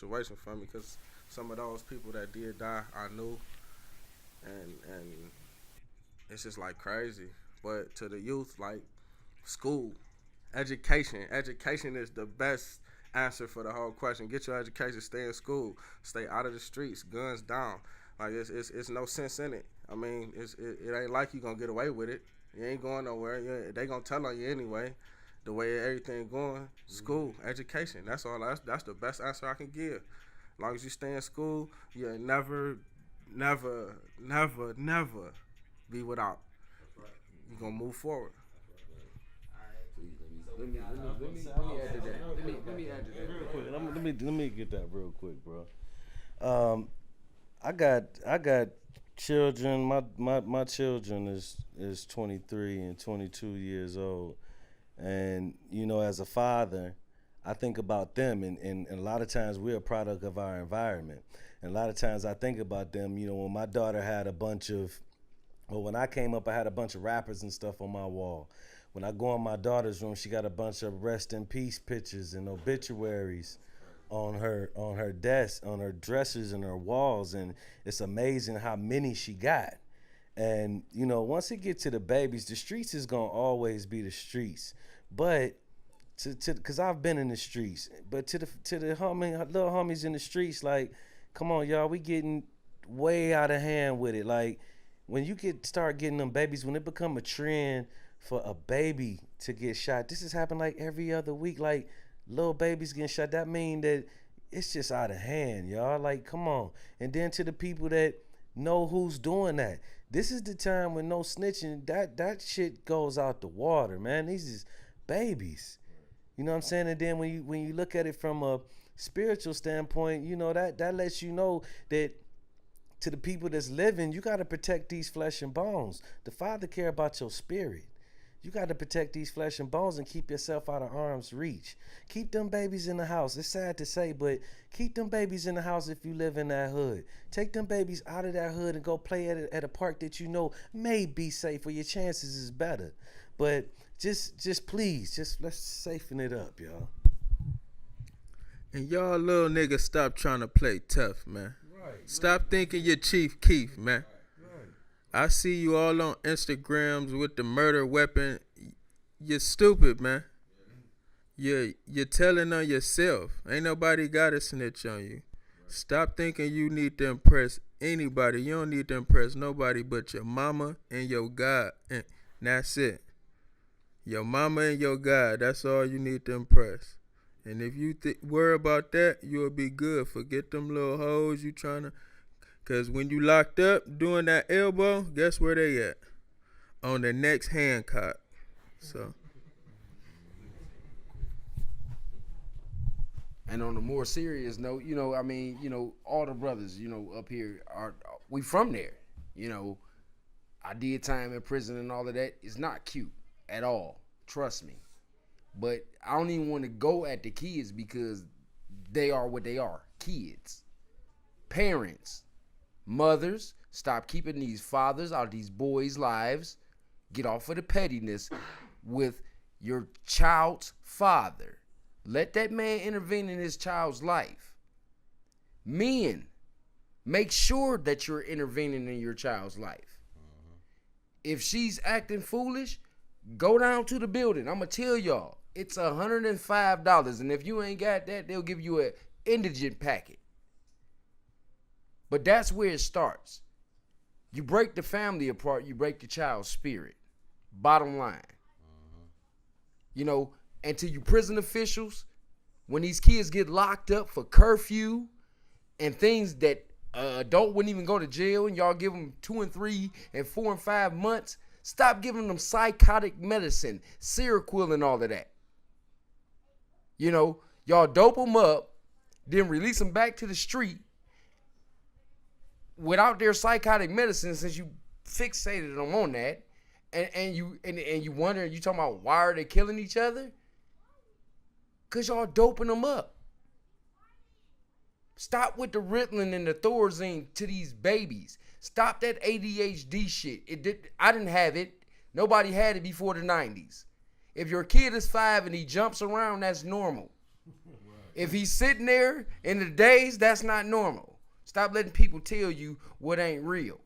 situation for me because some of those people that did die, I knew, and it's just like crazy. But to the youth, like school, education is the best answer for the whole question. Get your education, stay in school, stay out of the streets, guns down. Like it's no sense in it. I mean, it ain't like you gonna get away with it. You ain't going nowhere. They gonna tell on you anyway. The way everything going, school, education. That's all. That's the best answer I can give. As long as you stay in school, you'll never be without. You gonna move forward. Let me add to that. Let me add to that real quick. Let me get that real quick, bro. I got children. My children is 23 and 22 years old, and you know, as a father, I think about them, and a lot of times we're a product of our environment, and a lot of times I think about them. You know, when my daughter had when I came up, I had a bunch of rappers and stuff on my wall. When I go in my daughter's room, she got a bunch of rest in peace pictures and obituaries on her desk, on her dressers and her walls, and it's amazing how many she got. And you know, once it gets to the babies, the streets is gonna always be the streets. But cause I've been in the streets, but to the little homies in the streets, like, come on, y'all, we getting way out of hand with it. Like, when you start getting them babies, when it become a trend for a baby to get shot, this has happened like every other week. Like, little babies getting shot, that mean that it's just out of hand, y'all. Like, come on. And then to the people that know who's doing that, this is the time when no snitching, that shit goes out the water, man. These is babies. You know what I'm saying? And then when you look at it from a spiritual standpoint, you know, that lets you know that to the people that's living, you got to protect these flesh and bones. The Father care about your spirit. You got to protect these flesh and bones and keep yourself out of arm's reach. Keep them babies in the house. It's sad to say, but keep them babies in the house if you live in that hood. Take them babies out of that hood and go play at a park that you know may be safe, or your chances is better. But just please, let's safeten it up, y'all. And y'all little niggas stop trying to play tough, man. Stop thinking you're Chief Keef, man. I see you all on Instagrams with the murder weapon. You're stupid, man. You're telling on yourself. Ain't nobody got to snitch on you. Stop thinking you need to impress anybody. You don't need to impress nobody but your mama and your God. And that's it. Your mama and your God. That's all you need to impress. And if you worry about that, you'll be good. Forget them little hoes you trying to. Because when you locked up doing that elbow, guess where they at? On the next Hancock. So. And on a more serious note, you know, I mean, you know, all the brothers, you know, up here we from there. You know, I did time in prison and all of that. It's not cute at all. Trust me. But I don't even want to go at the kids because they are what they are. Kids. Parents. Mothers. Stop keeping these fathers out of these boys' lives. Get off of the pettiness with your child's father. Let that man intervene in his child's life. Men, make sure that you're intervening in your child's life. If she's acting foolish, go down to the building. I'm going to tell y'all. It's $105, and if you ain't got that, they'll give you an indigent packet. But that's where it starts. You break the family apart, you break the child's spirit. Bottom line. You know, and to you prison officials, when these kids get locked up for curfew and things that adult wouldn't even go to jail, and y'all give them 2 and 3 and 4 and 5 months, stop giving them psychotic medicine, Seroquel and all of that. You know, y'all dope them up, then release them back to the street without their psychotic medicine, since you fixated them on that, and you wonder, you talking about why are they killing each other? Cause y'all doping them up. Stop with the Ritalin and the Thorazine to these babies. Stop that ADHD shit. I didn't have it. Nobody had it before the 90s. If your kid is 5 and he jumps around, that's normal. Right. If he's sitting there in the days, that's not normal. Stop letting people tell you what ain't real.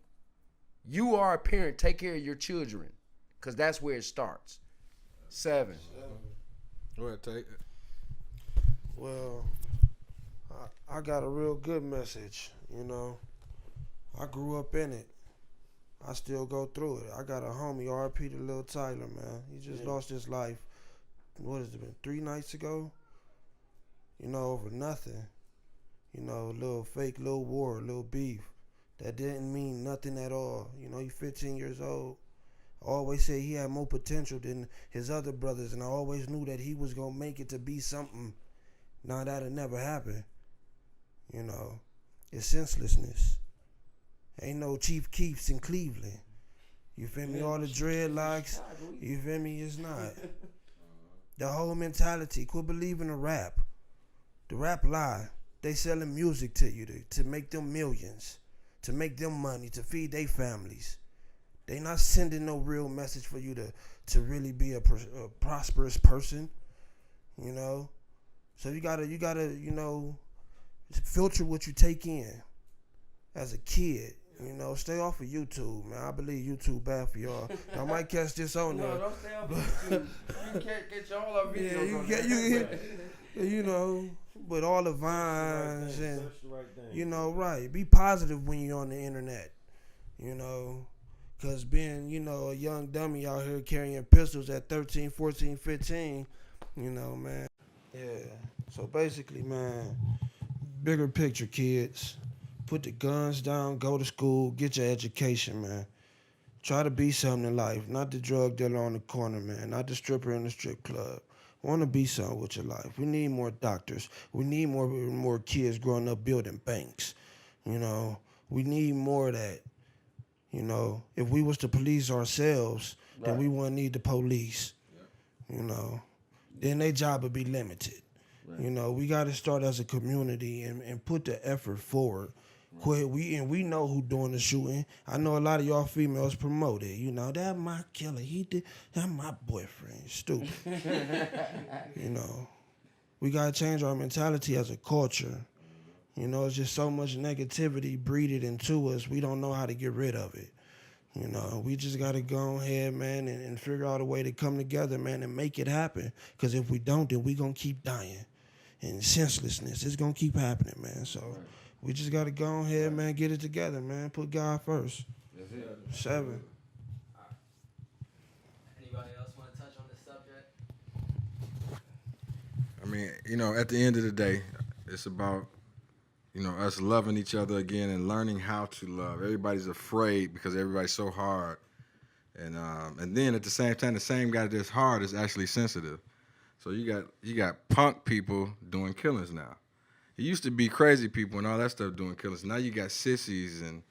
You are a parent. Take care of your children, because that's where it starts. 7. Go ahead, take it. Well, I got a real good message, you know. I grew up in it. I still go through it. I got a homie, RP to Lil Tyler, man. He just lost his life, what has it been, 3 nights ago? You know, over nothing. You know, a little fake, little war, a little beef. That didn't mean nothing at all. You know, he's 15 years old. I always say he had more potential than his other brothers, and I always knew that he was going to make it to be something. Now, that'll never happen. You know, it's senselessness. Ain't no Chief Keefs in Cleveland. You feel me? All the dreadlocks, you feel me? It's not. The whole mentality, quit believing the rap. The rap lie. They selling music to you to make them millions, to make them money, to feed their families. They not sending no real message for you to really be a prosperous person, you know? So you gotta, you know, filter what you take in as a kid. You know, stay off of YouTube, man. I believe YouTube bad for y'all. Y'all might catch this on there. No, don't stay off YouTube. You can't get all our videos you know, with all the vines and, you know, right. Be positive when you're on the internet, you know, because being, you know, a young dummy out here carrying pistols at 13, 14, 15, you know, man. Yeah. So basically, man, bigger picture, kids. Put the guns down, go to school, get your education, man. Try to be something in life, not the drug dealer on the corner, man, not the stripper in the strip club. Want to be something with your life. We need more doctors. We need more kids growing up building banks. You know, we need more of that. You know, if we was to police ourselves, then we wouldn't need the police. You know, then their job would be limited. You know, we got to start as a community and put the effort forward. We know who doing the shooting. I know a lot of y'all females promote it. You know, that my killer. He did. That my boyfriend. Stupid. You know, we gotta change our mentality as a culture. You know, it's just so much negativity breeded into us. We don't know how to get rid of it. You know, we just gotta go ahead, man, and figure out a way to come together, man, and make it happen. Because if we don't, then we gonna keep dying. And senselessness, it's gonna keep happening, man. So. We just got to go ahead, man, get it together, man. Put God first. That's it. 7. Anybody else want to touch on this subject? I mean, you know, at the end of the day, it's about, you know, us loving each other again and learning how to love. Everybody's afraid because everybody's so hard. And then at the same time, the same guy that's hard is actually sensitive. So you got punk people doing killings now. It used to be crazy people and all that stuff doing killings. Now you got sissies and,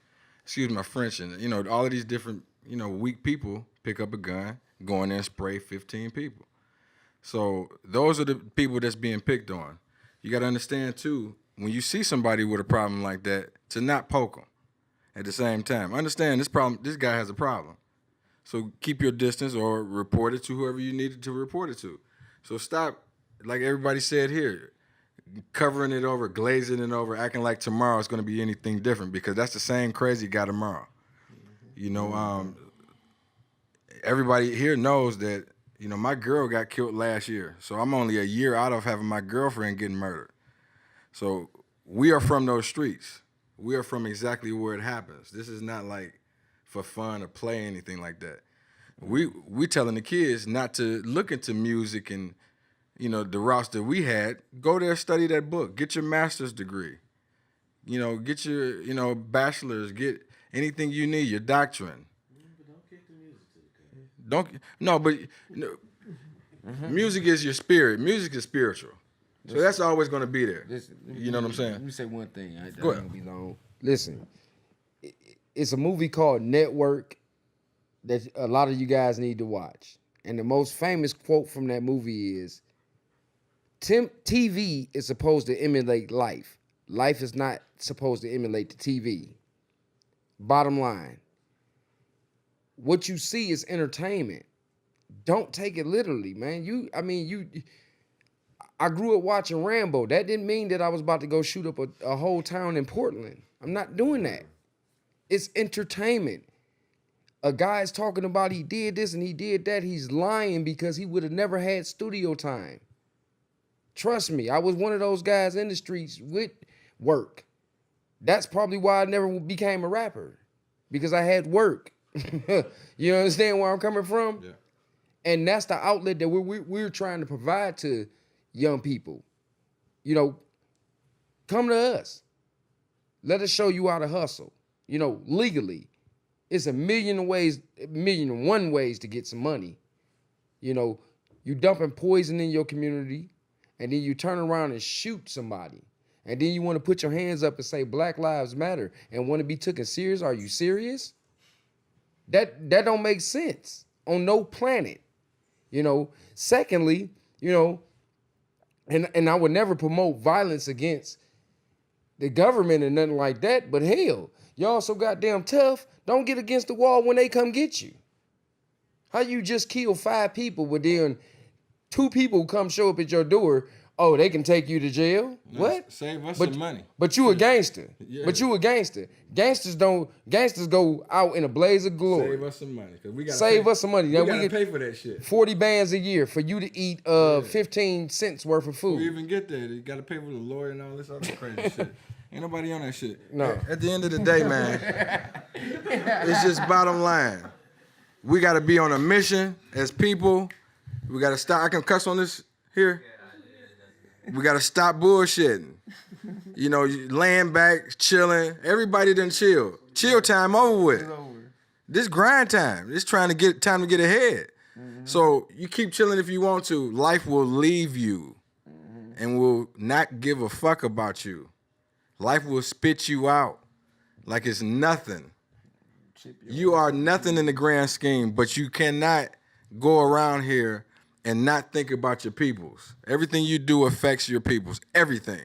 excuse my French, and, you know, all of these different, you know, weak people pick up a gun, go in there and spray 15 people. So those are the people that's being picked on. You got to understand, too, when you see somebody with a problem like that, to not poke them at the same time. Understand this guy has a problem. So keep your distance or report it to whoever you needed to report it to. So stop, like everybody said here, covering it over, glazing it over, acting like tomorrow is going to be anything different, because that's the same crazy guy tomorrow. You know, everybody here knows that, you know, my girl got killed last year, so I'm only a year out of having my girlfriend getting murdered. So we are from those streets. We are from exactly where it happens. This is not like for fun or play, anything like that. We telling the kids not to look into music and, you know, the routes that we had. Go there, study that book, get your master's degree. You know, get your, you know, bachelor's, get anything you need, your doctrine. But don't kick the music to the cat. Music is your spirit. Music is spiritual. So that's always going to be there. You know what I'm saying? Let me say one thing. I ain't Go ahead. gonna be long. Listen, it's a movie called Network that a lot of you guys need to watch. And the most famous quote from that movie is, TV is supposed to emulate life. Life is not supposed to emulate the TV. Bottom line, what you see is entertainment. Don't take it literally, man. I grew up watching Rambo. That didn't mean that I was about to go shoot up a whole town in Portland. I'm not doing that. It's entertainment. A guy's talking about he did this and he did that. He's lying because he would have never had studio time. Trust me, I was one of those guys in the streets with work. That's probably why I never became a rapper, because I had work. You understand where I'm coming from? Yeah. And that's the outlet that we're trying to provide to young people. You know, come to us. Let us show you how to hustle. You know, legally. It's a million and one ways to get some money. You know, you dumping poison in your community, and then you turn around and shoot somebody. And then you want to put your hands up and say Black Lives Matter and want to be taken serious. Are you serious? That don't make sense on no planet. You know, secondly, you know, and I would never promote violence against the government and nothing like that, but hell, y'all so goddamn tough, don't get against the wall when they come get you. How you just kill 5 people, but then 2 people come show up at your door, oh, they can take you to jail? No, what? Save us some money. But you a gangster. Yeah. But you a gangster. Gangsters go out in a blaze of glory. Save us some money. Cause we gotta Save pay, us some money. We Now, gotta we pay get for that shit. 40 bands a year for you to eat 15 cents worth of Before you food. even get there, you gotta pay for the lawyer and all this other crazy shit. Ain't nobody on that shit. No. At the end of the day, man, it's just bottom line. We gotta be on a mission as people. We gotta stop. I can cuss on this here. We gotta stop bullshitting. You know, laying back, chilling. Everybody done chill. Chill time over with. This grind time. This time to get ahead. So you keep chilling if you want to. Life will leave you and will not give a fuck about you. Life will spit you out like it's nothing. You are nothing in the grand scheme, but you cannot go around here and not think about your peoples. Everything you do affects your peoples. Everything.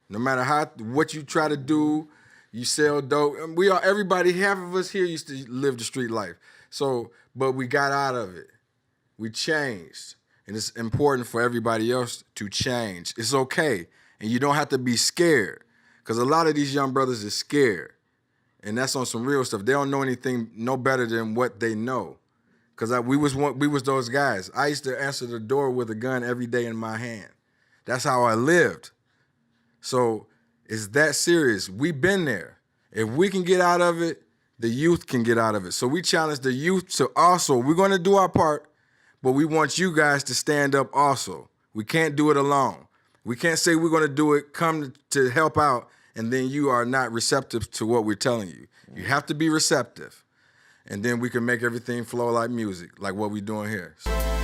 No matter what you try to do, you sell dope. Everybody, half of us here used to live the street life. So, but we got out of it. We changed. And it's important for everybody else to change. It's okay. And you don't have to be scared. Because a lot of these young brothers are scared. And that's on some real stuff. They don't know anything no better than what they know. Because we was those guys. I used to answer the door with a gun every day in my hand. That's how I lived. So it's that serious. We've been there. If we can get out of it, the youth can get out of it. So we challenge the youth to also, we're going to do our part, but we want you guys to stand up also. We can't do it alone. We can't say we're going to do it, come to help out, and then you are not receptive to what we're telling you. You have to be receptive. And then we can make everything flow like music, like what we're doing here. So.